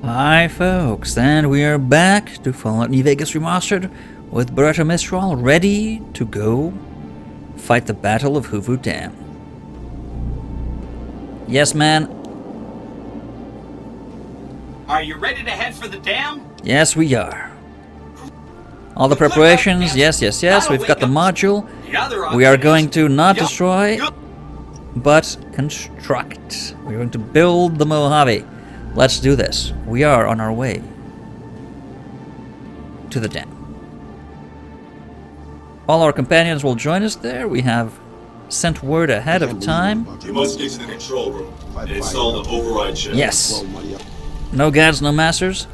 Hi folks, and we are back to Fallout New Vegas Remastered with Beretta Mistral ready to go fight the Battle of Hoover Dam. Yes, man. Are you ready to head for the dam? Yes, we are. All the preparations, yes. We've got the module. We are going to not destroy, but construct. We're going to build the Mojave. Let's do this. We are on our way to the dam. All our companions will join us there. We have sent word ahead of time. You must get to the control room and install the override chip. Yes. No gods, no masters.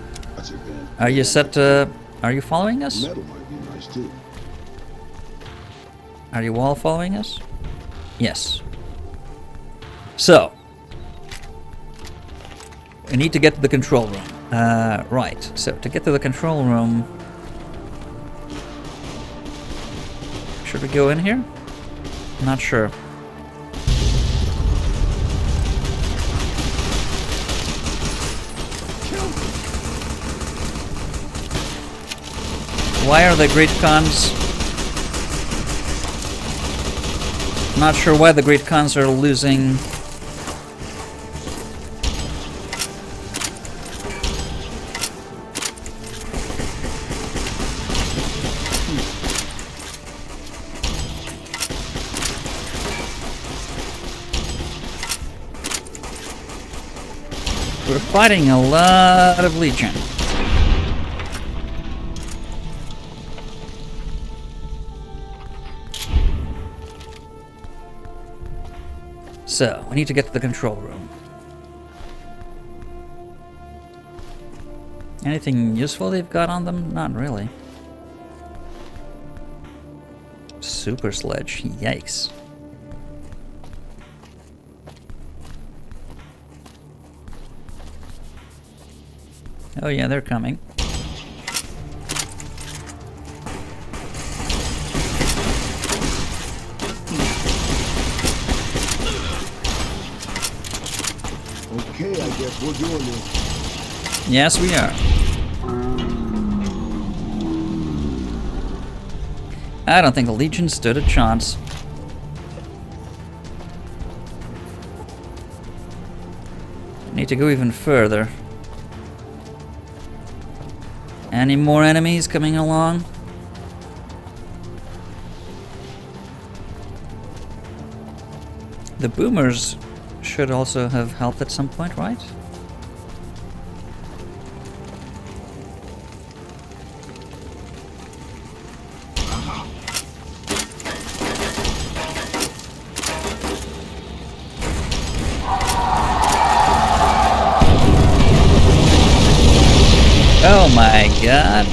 Are you set to... Are you following us? Are you all following us? Yes. So, we need to get to the control room. Right. So, to get to the control room... Should we go in here? Not sure. Why are the Great Khans... Not sure why the Great Khans are losing... We're fighting a lot of Legion. So, we need to get to the control room. Anything useful they've got on them? Not really. Super sledge, yikes. Oh yeah, they're coming. Okay, I guess we're doing this. Yes, we are. I don't think the Legion stood a chance. Need to go even further. Any more enemies coming along? The boomers should also have helped at some point, right? Oh my god.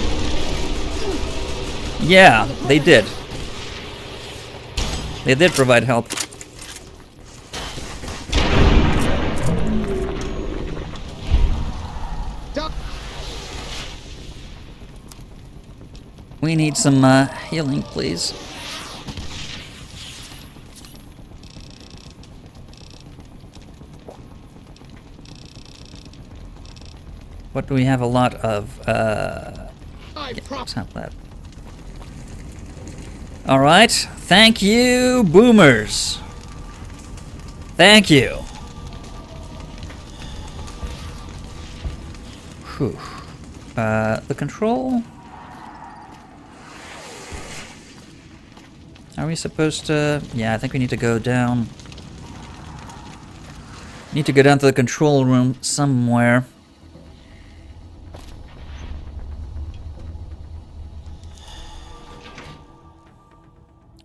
Yeah, they did. They did provide help. We need some healing, please. What do we have a lot of? Yeah, let's have that. Alright, thank you, boomers. Thank you. Whew. The control? Are we supposed to... Yeah, I think we need to go down. Need to go down to the control room somewhere.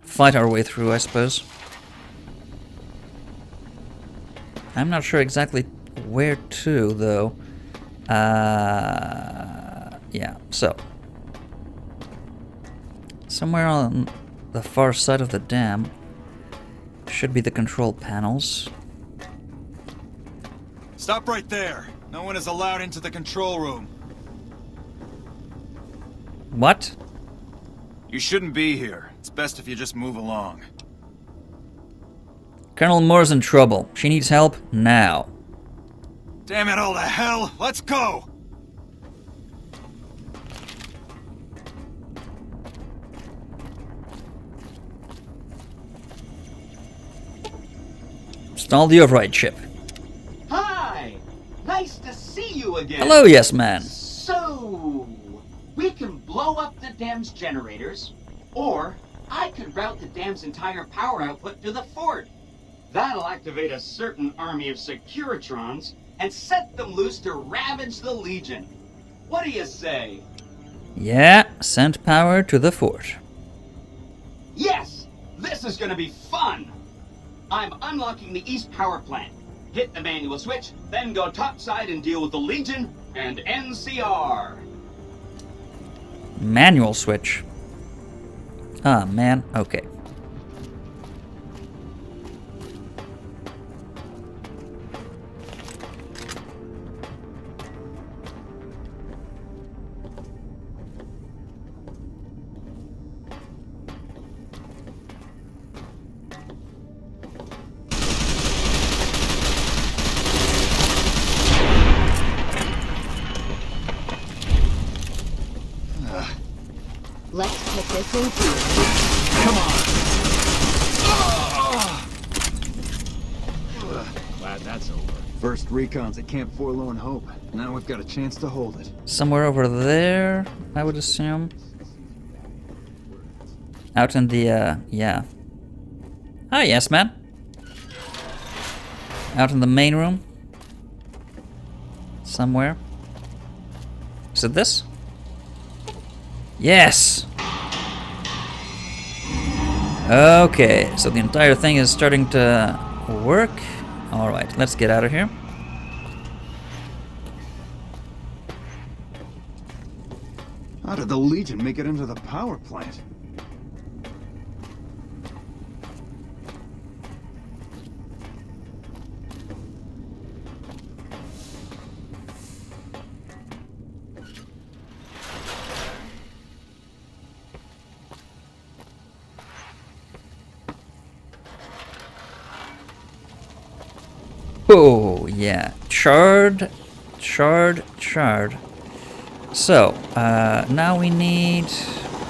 Fight our way through, I suppose. I'm not sure exactly where to, though. Yeah, so. Somewhere on the far side of the dam should be the control panels. Stop right there. No one is allowed into the control room. What? You shouldn't be here. It's best if you just move along. Colonel Moore's in trouble. She needs help now. Damn it all to hell! Let's go! Install the override chip. Hi! Nice to see you again. Hello, yes man. So, we can blow up the dam's generators, or I could route the dam's entire power output to the fort. That'll activate a certain army of Securitrons and set them loose to ravage the Legion. What do you say? Yeah, send power to the fort. Yes! This is gonna be fun! I'm unlocking the East Power Plant. Hit the manual switch, then go topside and deal with the Legion and NCR. Manual switch. Ah, man. Okay. Let's put this in gear. Come on. Glad that's over. First recon's at Camp Forlorn Hope. Now we've got a chance to hold it. Somewhere over there, I would assume. Out in the, yeah. Hi, yes, man. Out in the main room. Somewhere. Is it this? Yes! Okay, so the entire thing is starting to work. Alright, let's get out of here. How did the Legion make it into the power plant? Oh, yeah. Charred. So, now we need...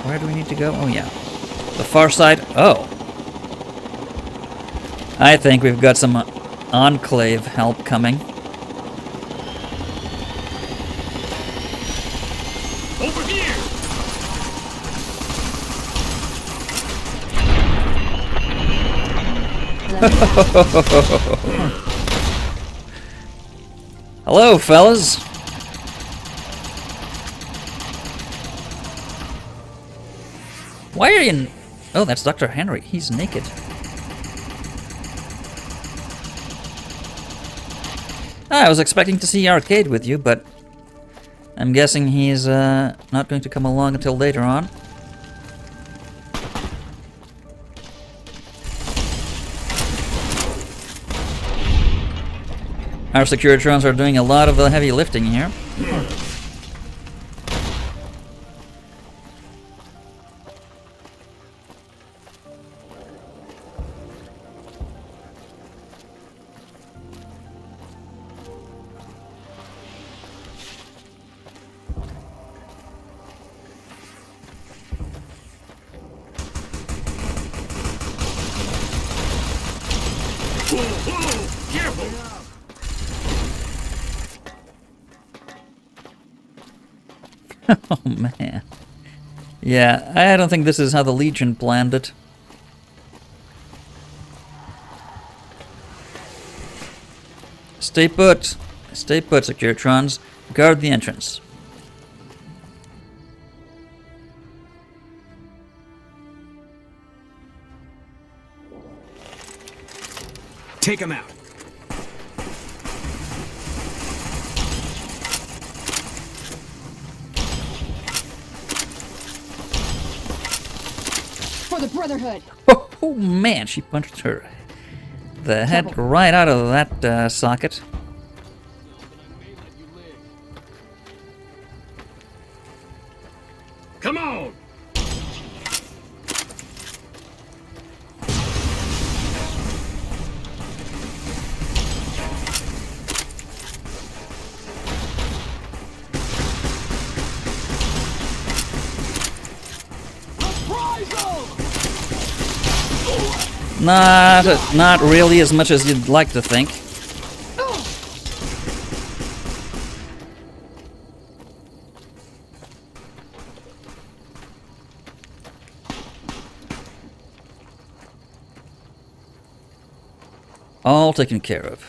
Where do we need to go? Oh, yeah. The far side. Oh. I think we've got some Enclave help coming. Over here! Hello, fellas. Why are you... Oh, that's Dr. Henry. He's naked. I was expecting to see Arcade with you, but I'm guessing he's not going to come along until later on. Our Securitrons are doing a lot of the heavy lifting here. Oh man. Yeah, I don't think this is how the Legion planned it. Stay put. Stay put, Securitrons. Guard the entrance. Take him out. For the Brotherhood. Oh man, she punched her the head right out of that socket. Come on! Not really as much as you'd like to think. All taken care of.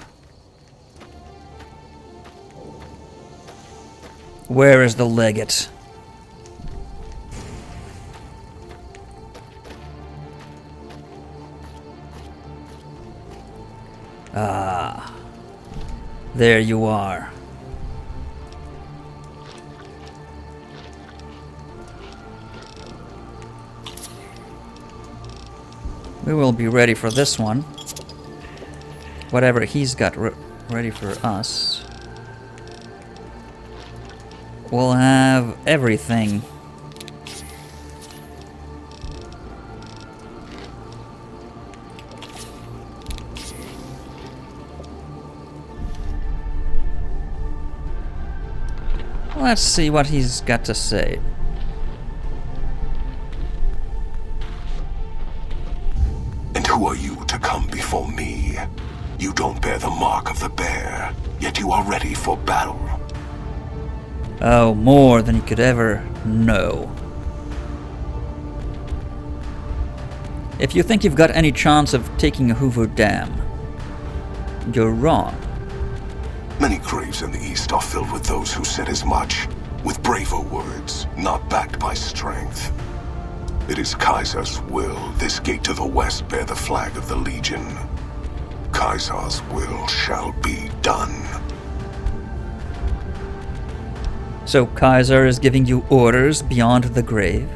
Where is the legate? Ah, there you are. We will be ready for this one. Whatever he's got ready for us. We'll have everything. Let's see what he's got to say. And who are you to come before me? You don't bear the mark of the bear, yet you are ready for battle. Oh, more than you could ever know. If you think you've got any chance of taking Hoover Dam, you're wrong. Many graves in the east are filled with those who said as much, with braver words, not backed by strength. It is Kaiser's will this gate to the west bear the flag of the Legion. Kaiser's will shall be done. So Kaiser is giving you orders beyond the grave?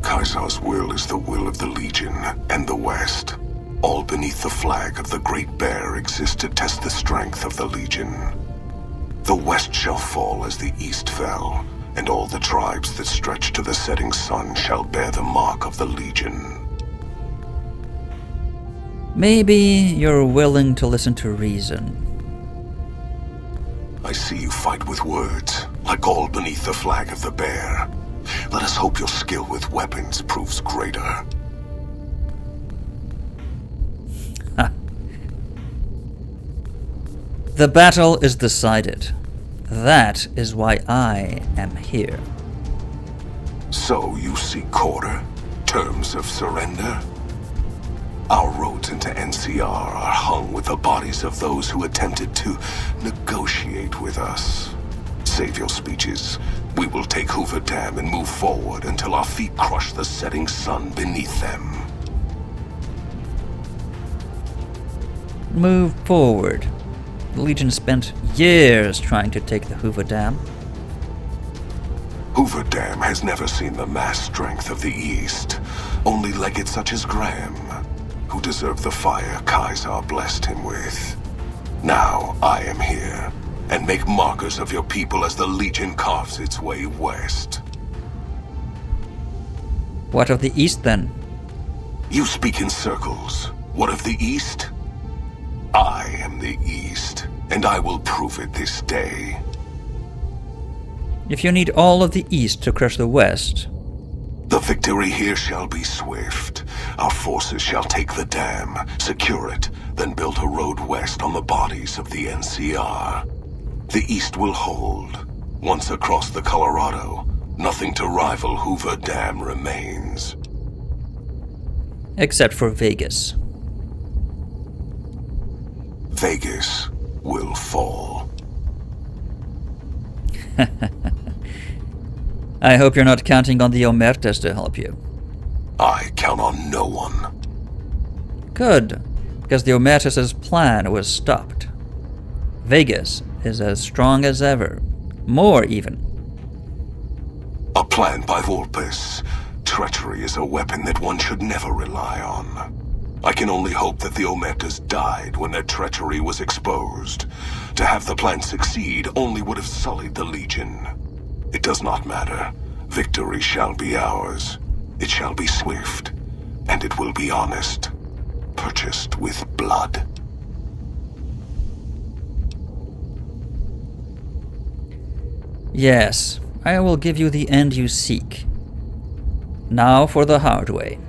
Kaiser's will is the will of the Legion and the West. All beneath the flag of the Great Bear exists to test the strength of the Legion. The West shall fall as the East fell, and all the tribes that stretch to the setting sun shall bear the mark of the Legion. Maybe you're willing to listen to reason. I see you fight with words, like all beneath the flag of the bear. Let us hope your skill with weapons proves greater. The battle is decided. That is why I am here. So you seek quarter? Terms of surrender? Our roads into NCR are hung with the bodies of those who attempted to negotiate with us. Save your speeches. We will take Hoover Dam and move forward until our feet crush the setting sun beneath them. Move forward. The Legion spent years trying to take the Hoover Dam. Hoover Dam has never seen the mass strength of the East. Only legates such as Graham, who deserve the fire Kaiser blessed him with. Now I am here, and make markers of your people as the Legion carves its way west. What of the East then? You speak in circles. What of the East? I am the East, and I will prove it this day. If you need all of the East to crush the West... The victory here shall be swift. Our forces shall take the dam, secure it, then build a road west on the bodies of the NCR. The East will hold. Once across the Colorado, nothing to rival Hoover Dam remains. Except for Vegas. Vegas will fall. I hope you're not counting on the Omertas to help you. I count on no one. Good, because the Omertas' plan was stopped. Vegas is as strong as ever. More, even. A plan by Vulpes. Treachery is a weapon that one should never rely on. I can only hope that the Omertas died when their treachery was exposed. To have the plan succeed only would have sullied the Legion. It does not matter. Victory shall be ours. It shall be swift, and it will be honest. Purchased with blood. Yes, I will give you the end you seek. Now for the hard way.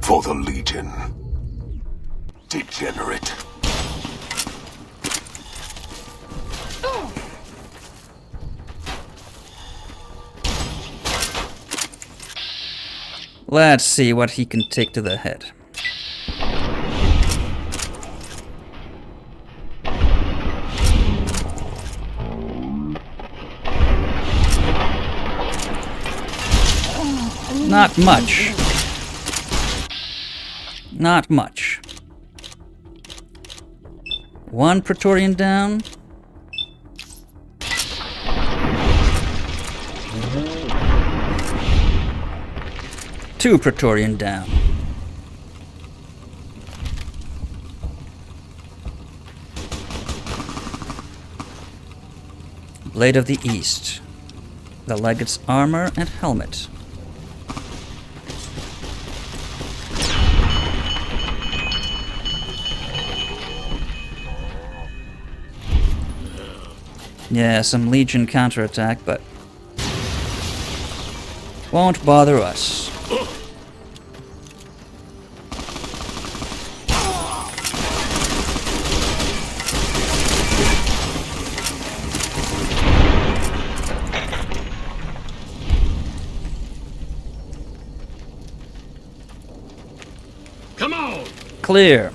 For the Legion. Degenerate. Let's see what he can take to the head. Not much. Not much. One Praetorian down. Two Praetorian down. Blade of the East. The Legate's armor and helmet. Yeah, some Legion counterattack, but won't bother us. Come on! Clear.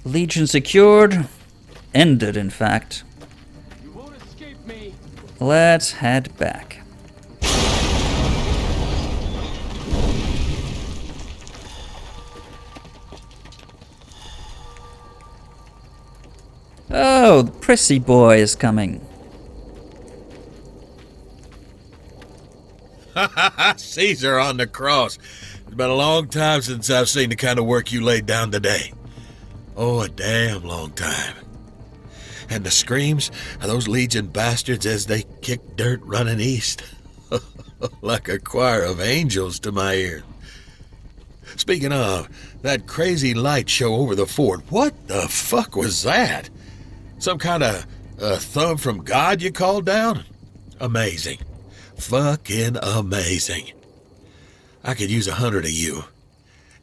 Legion secured. Ended, in fact. You won't escape me. Let's head back. Oh, the prissy boy is coming. Caesar on the cross. It's been a long time since I've seen the kind of work you laid down today. Oh, a damn long time. And the screams of those Legion bastards as they kick dirt running east. Like a choir of angels to my ear. Speaking of, that crazy light show over the fort, what the fuck was that? Some kind of thumb from God you called down? Amazing. Fucking amazing. I could use 100 of you.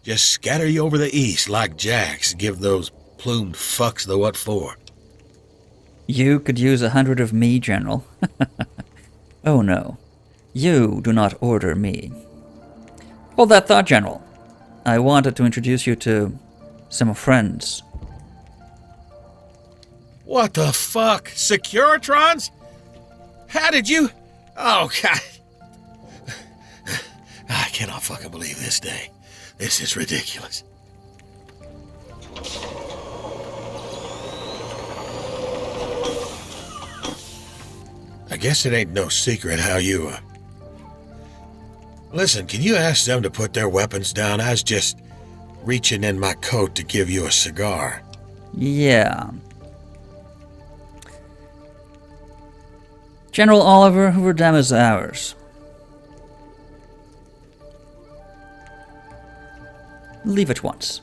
Just scatter you over the east like jacks and give those plumed fucks the what for. You could use 100 of me, General. Oh no. You do not order me. Hold that thought, General. I wanted to introduce you to some friends. What the fuck? Securitrons? How did you... Oh, God. I cannot fucking believe this day. This is ridiculous. I guess it ain't no secret how you... Listen, can you ask them to put their weapons down? I was just reaching in my coat to give you a cigar. Yeah. General Oliver, Hoover Dam is ours. Leave at once.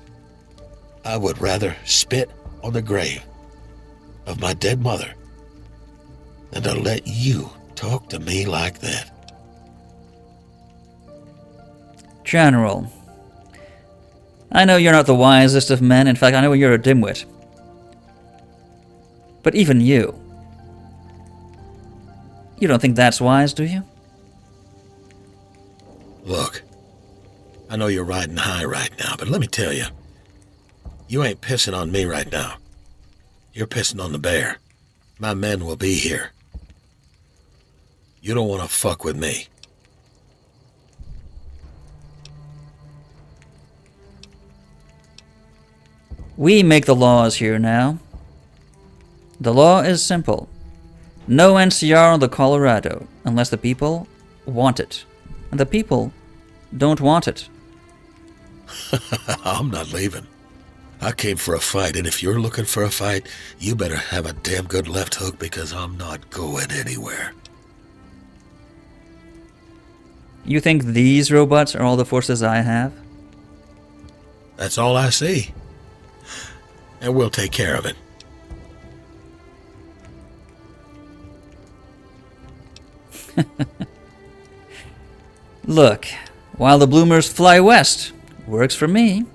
I would rather spit on the grave of my dead mother than to let you talk to me like that. General, I know you're not the wisest of men. In fact, I know you're a dimwit. But even you don't think that's wise, do you? Look, I know you're riding high right now, but let me tell you, you ain't pissing on me right now. You're pissing on the bear. My men will be here. You don't want to fuck with me. We make the laws here now. The law is simple. No NCR on the Colorado unless the people want it. And the people don't want it. I'm not leaving. I came for a fight, and if you're looking for a fight, you better have a damn good left hook because I'm not going anywhere. You think these robots are all the forces I have? That's all I see. and we'll take care of it. Look, while the bloomers fly west, works for me.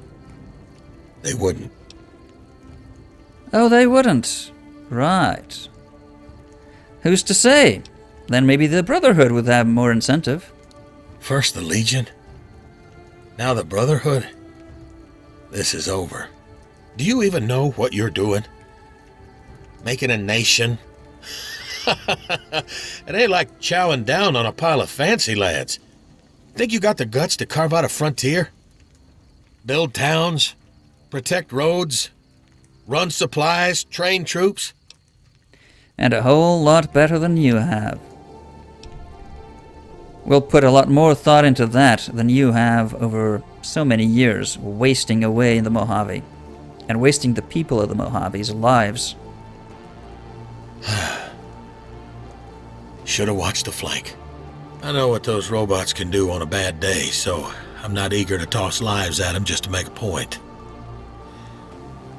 They wouldn't. Oh, they wouldn't. Right. Who's to say? Then maybe the Brotherhood would have more incentive. First the Legion, now the Brotherhood. This is over. Do you even know what you're doing? Making a nation? It ain't like chowing down on a pile of fancy lads. Think you got the guts to carve out a frontier? Build towns? Protect roads? Run supplies? Train troops? And a whole lot better than you have. We'll put a lot more thought into that than you have over so many years, wasting away in the Mojave. And wasting the people of the Mojave's lives. Should have watched the flank. I know what those robots can do on a bad day, so I'm not eager to toss lives at them just to make a point.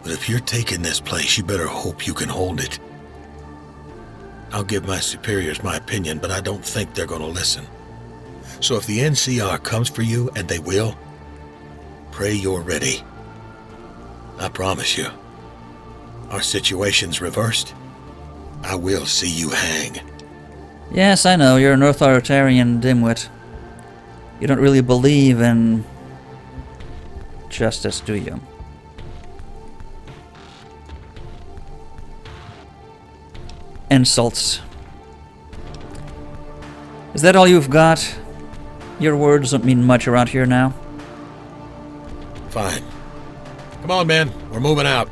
But if you're taking this place, you better hope you can hold it. I'll give my superiors my opinion, but I don't think they're going to listen. So if the NCR comes for you, and they will, pray you're ready. I promise you, our situation's reversed. I will see you hang. Yes, I know, you're an authoritarian dimwit. You don't really believe in justice, do you? Insults. Is that all you've got? Your words don't mean much around here now. Fine. Come on, men. We're moving out.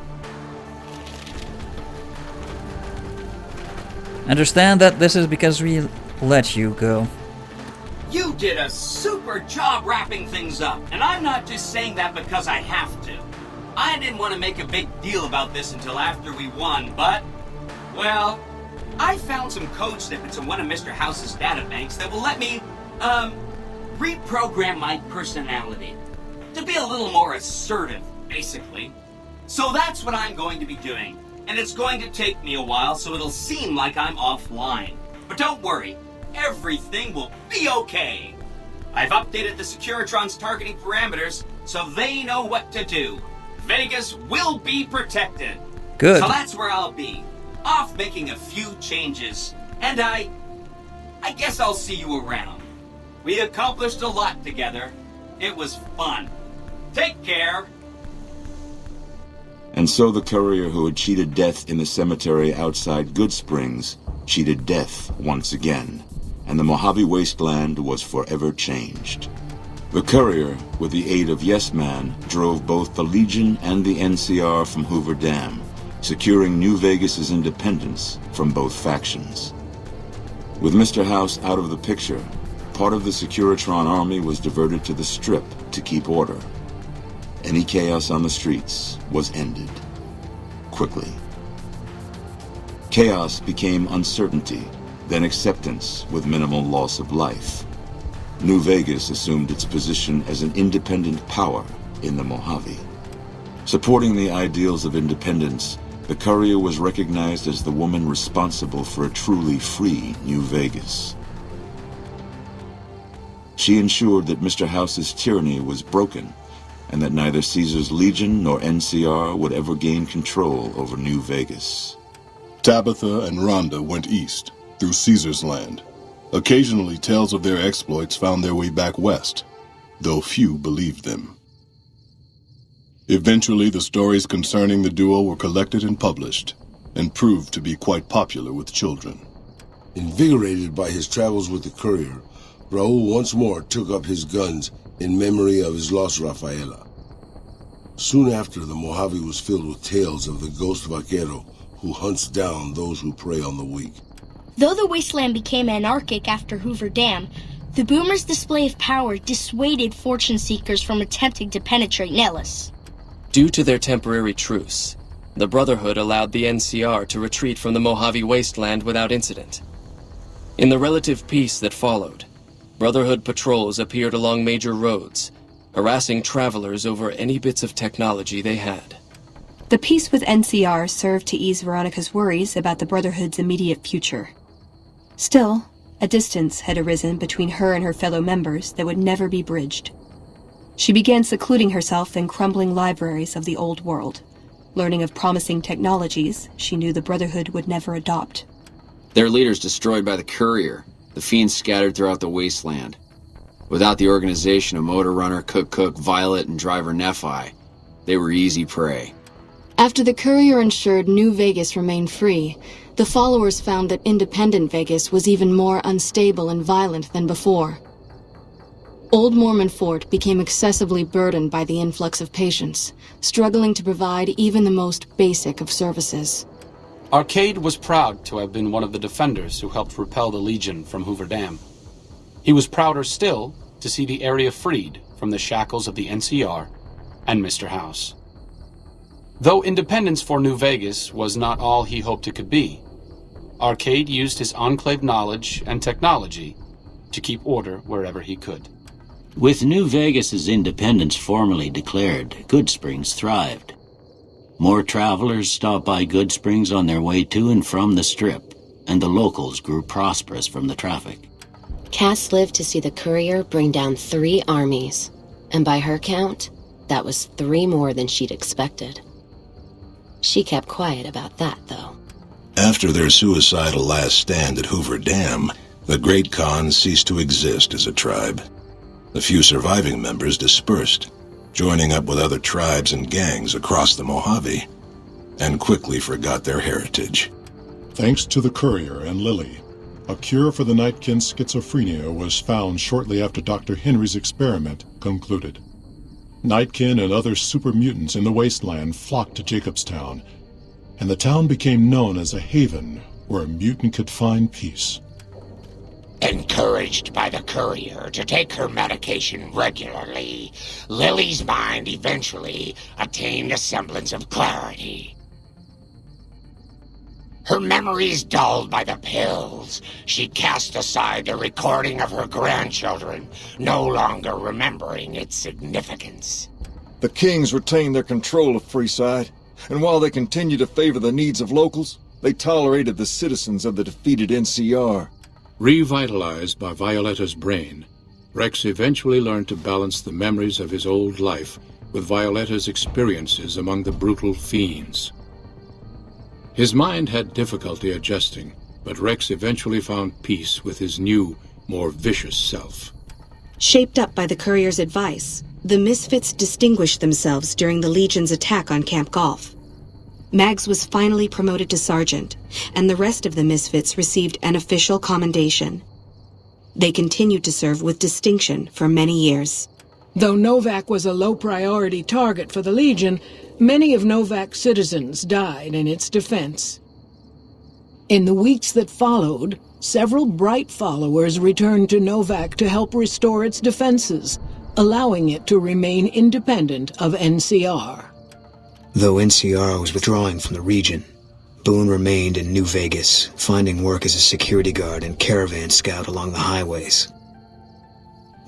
Understand that this is because we let you go. You did a super job wrapping things up, and I'm not just saying that because I have to. I didn't want to make a big deal about this until after we won, but, well, I found some code snippets in one of Mr. House's databanks that will let me, reprogram my personality to be a little more assertive, basically. So that's what I'm going to be doing. And it's going to take me a while, so it'll seem like I'm offline. But don't worry, everything will be okay. I've updated the Securitron's targeting parameters, so they know what to do. Vegas will be protected. Good. So that's where I'll be, off making a few changes. And I guess I'll see you around. We accomplished a lot together. It was fun. Take care. And so the courier who had cheated death in the cemetery outside Good Springs cheated death once again, and the Mojave Wasteland was forever changed. The courier, with the aid of Yes Man, drove both the Legion and the NCR from Hoover Dam, securing New Vegas's independence from both factions. With Mr. House out of the picture, part of the Securitron army was diverted to the Strip to keep order. Any chaos on the streets was ended. Quickly. Chaos became uncertainty, then acceptance with minimal loss of life. New Vegas assumed its position as an independent power in the Mojave. Supporting the ideals of independence, the courier was recognized as the woman responsible for a truly free New Vegas. She ensured that Mr. House's tyranny was broken, and that neither Caesar's Legion nor NCR would ever gain control over New Vegas. Tabitha and Rhonda went east, through Caesar's land. Occasionally, tales of their exploits found their way back west, though few believed them. Eventually, the stories concerning the duo were collected and published, and proved to be quite popular with children. Invigorated by his travels with the courier, Raul once more took up his guns in memory of his lost Rafaela. Soon after, the Mojave was filled with tales of the ghost vaquero who hunts down those who prey on the weak. Though the wasteland became anarchic after Hoover Dam, the boomers' display of power dissuaded fortune seekers from attempting to penetrate Nellis. Due to their temporary truce, the Brotherhood allowed the NCR to retreat from the Mojave wasteland without incident. In the relative peace that followed, Brotherhood patrols appeared along major roads, harassing travelers over any bits of technology they had. The peace with NCR served to ease Veronica's worries about the Brotherhood's immediate future. Still, a distance had arisen between her and her fellow members that would never be bridged. She began secluding herself in crumbling libraries of the old world, learning of promising technologies she knew the Brotherhood would never adopt. Their leaders destroyed by the Courier, the fiends scattered throughout the wasteland. Without the organization of Motor Runner, Cook, Violet, and Driver Nephi, they were easy prey. After the Courier ensured New Vegas remained free, the followers found that independent Vegas was even more unstable and violent than before. Old Mormon Fort became excessively burdened by the influx of patients, struggling to provide even the most basic of services. Arcade was proud to have been one of the defenders who helped repel the Legion from Hoover Dam. He was prouder still to see the area freed from the shackles of the NCR and Mr. House. Though independence for New Vegas was not all he hoped it could be, Arcade used his Enclave knowledge and technology to keep order wherever he could. With New Vegas's independence formally declared, Goodsprings thrived. More travelers stopped by Goodsprings on their way to and from the Strip, and the locals grew prosperous from the traffic. Cass lived to see the Courier bring down 3 armies, and by her count, that was 3 more than she'd expected. She kept quiet about that, though. After their suicidal last stand at Hoover Dam, the Great Khan ceased to exist as a tribe. The few surviving members dispersed, joining up with other tribes and gangs across the Mojave, and quickly forgot their heritage. Thanks to the Courier and Lily, a cure for the Nightkin's schizophrenia was found shortly after Dr. Henry's experiment concluded. Nightkin and other super mutants in the wasteland flocked to Jacobstown, and the town became known as a haven where a mutant could find peace. Encouraged by the Courier to take her medication regularly, Lily's mind eventually attained a semblance of clarity. Her memories dulled by the pills, she cast aside the recording of her grandchildren, no longer remembering its significance. The Kings retained their control of Freeside, and while they continued to favor the needs of locals, they tolerated the citizens of the defeated NCR. Revitalized by Violetta's brain, Rex eventually learned to balance the memories of his old life with Violetta's experiences among the brutal fiends. His mind had difficulty adjusting, but Rex eventually found peace with his new, more vicious self. Shaped up by the Courier's advice, the Misfits distinguished themselves during the Legion's attack on Camp Golf. Mags was finally promoted to sergeant, and the rest of the Misfits received an official commendation. They continued to serve with distinction for many years. Though Novak was a low-priority target for the Legion, many of Novak's citizens died in its defense. In the weeks that followed, several bright followers returned to Novak to help restore its defenses, allowing it to remain independent of NCR. Though NCR was withdrawing from the region, Boone remained in New Vegas, finding work as a security guard and caravan scout along the highways.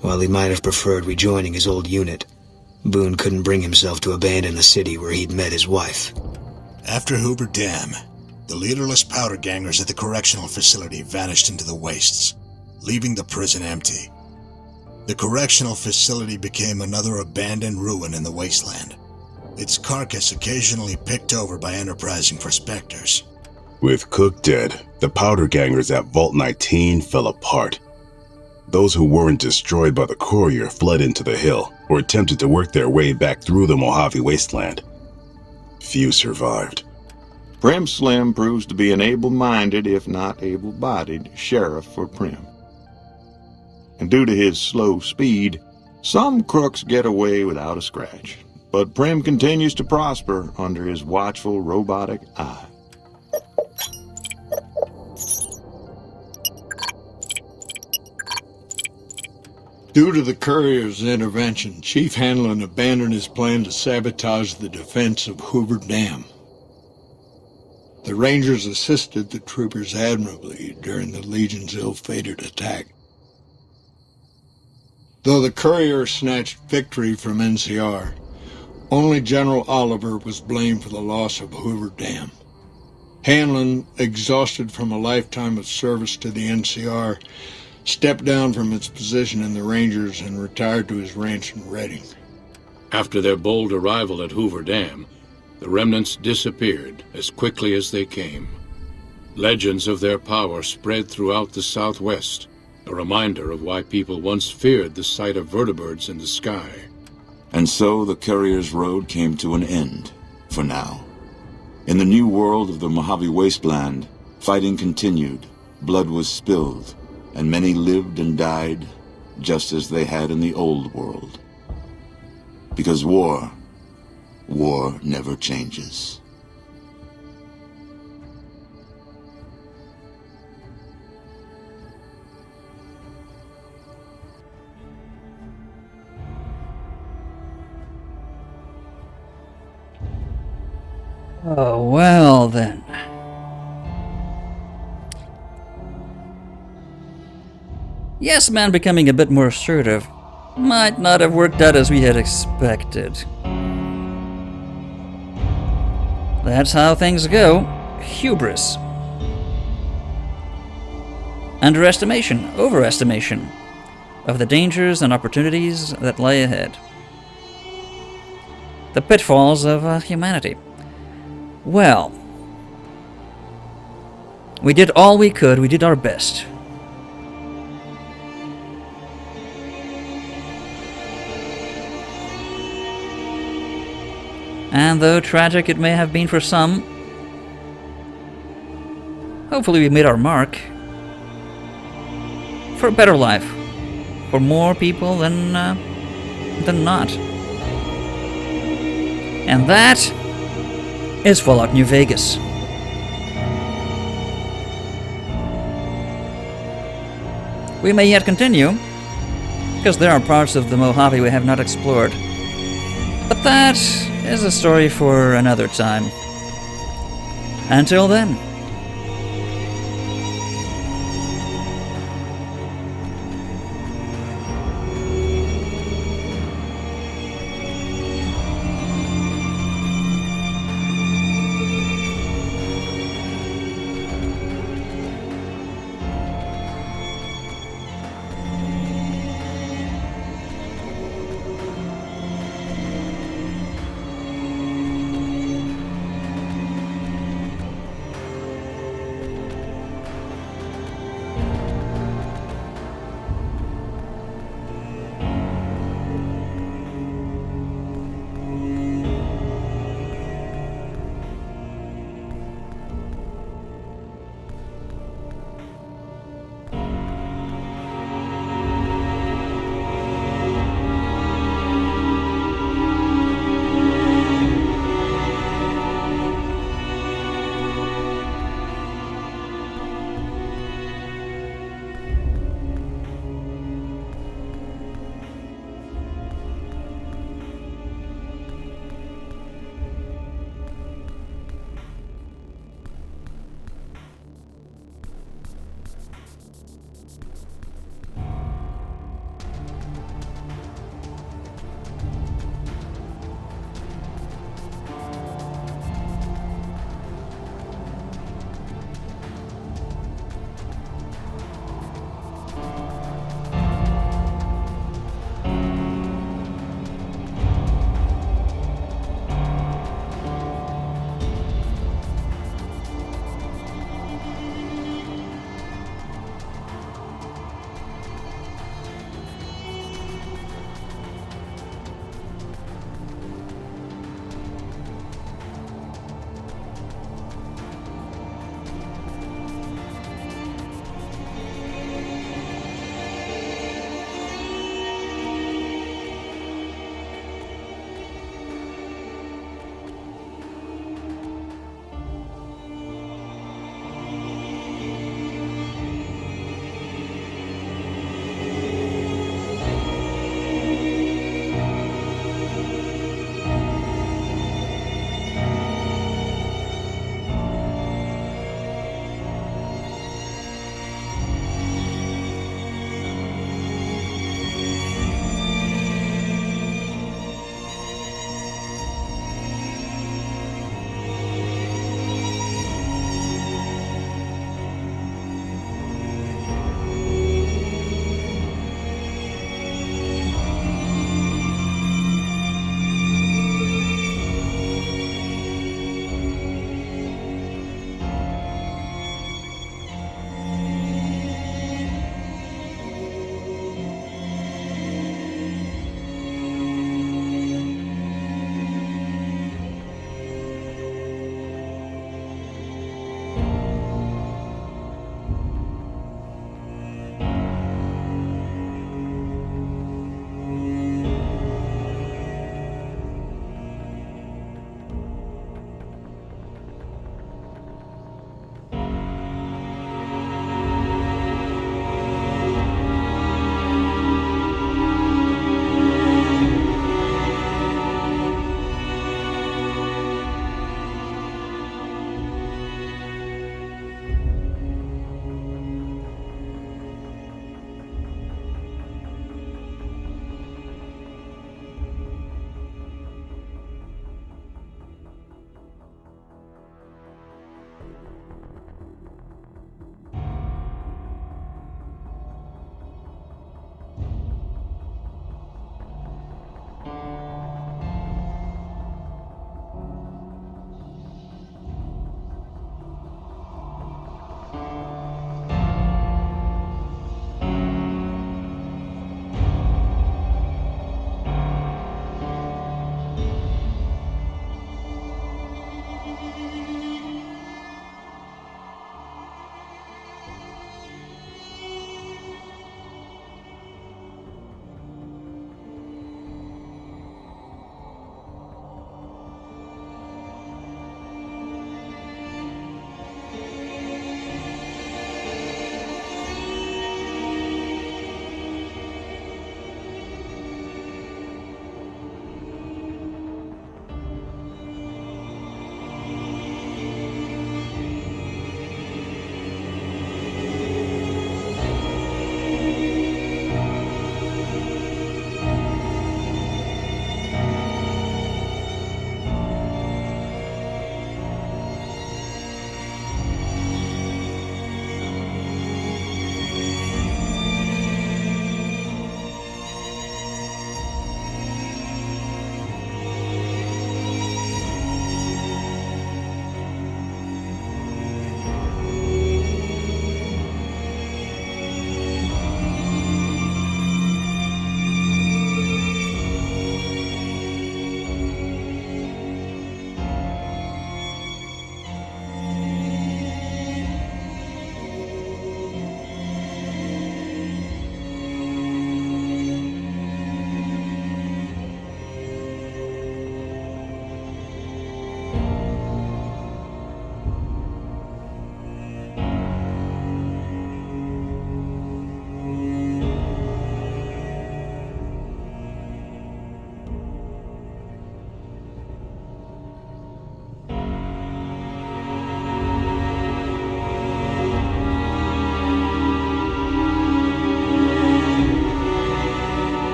While he might have preferred rejoining his old unit, Boone couldn't bring himself to abandon the city where he'd met his wife. After Hoover Dam, the leaderless powder gangers at the correctional facility vanished into the wastes, leaving the prison empty. The correctional facility became another abandoned ruin in the wasteland, its carcass occasionally picked over by enterprising prospectors. With Cook dead, the powder gangers at Vault 19 fell apart. Those who weren't destroyed by the Courier fled into the hill, or attempted to work their way back through the Mojave wasteland. Few survived. Prim Slim proves to be an able-minded, if not able-bodied, sheriff for Prim. And due to his slow speed, some crooks get away without a scratch. But Prim continues to prosper under his watchful robotic eye. Due to the Courier's intervention, Chief Hanlon abandoned his plan to sabotage the defense of Hoover Dam. The Rangers assisted the troopers admirably during the Legion's ill-fated attack. Though the Courier snatched victory from NCR, Only General Oliver was blamed for the loss of Hoover Dam. Hanlon, exhausted from a lifetime of service to the NCR, stepped down from its position in the Rangers and retired to his ranch in Reading. After their bold arrival at Hoover Dam, the remnants disappeared as quickly as they came. Legends of their power spread throughout the Southwest, a reminder of why people once feared the sight of vertibirds in the sky. And so the Courier's Road came to an end, for now. In the new world of the Mojave Wasteland, fighting continued, blood was spilled, and many lived and died just as they had in the old world. Because war never changes. Oh, well then. Yes, man becoming a bit more assertive might not have worked out as we had expected. That's how things go. Hubris. Underestimation, overestimation of the dangers and opportunities that lay ahead. The pitfalls of humanity. Well, we did all we could, we did our best. And though tragic it may have been for some, hopefully we made our mark for a better life, for more people than not. And that is Fallout New Vegas. We may yet continue, because there are parts of the Mojave we have not explored. But that is a story for another time. Until then.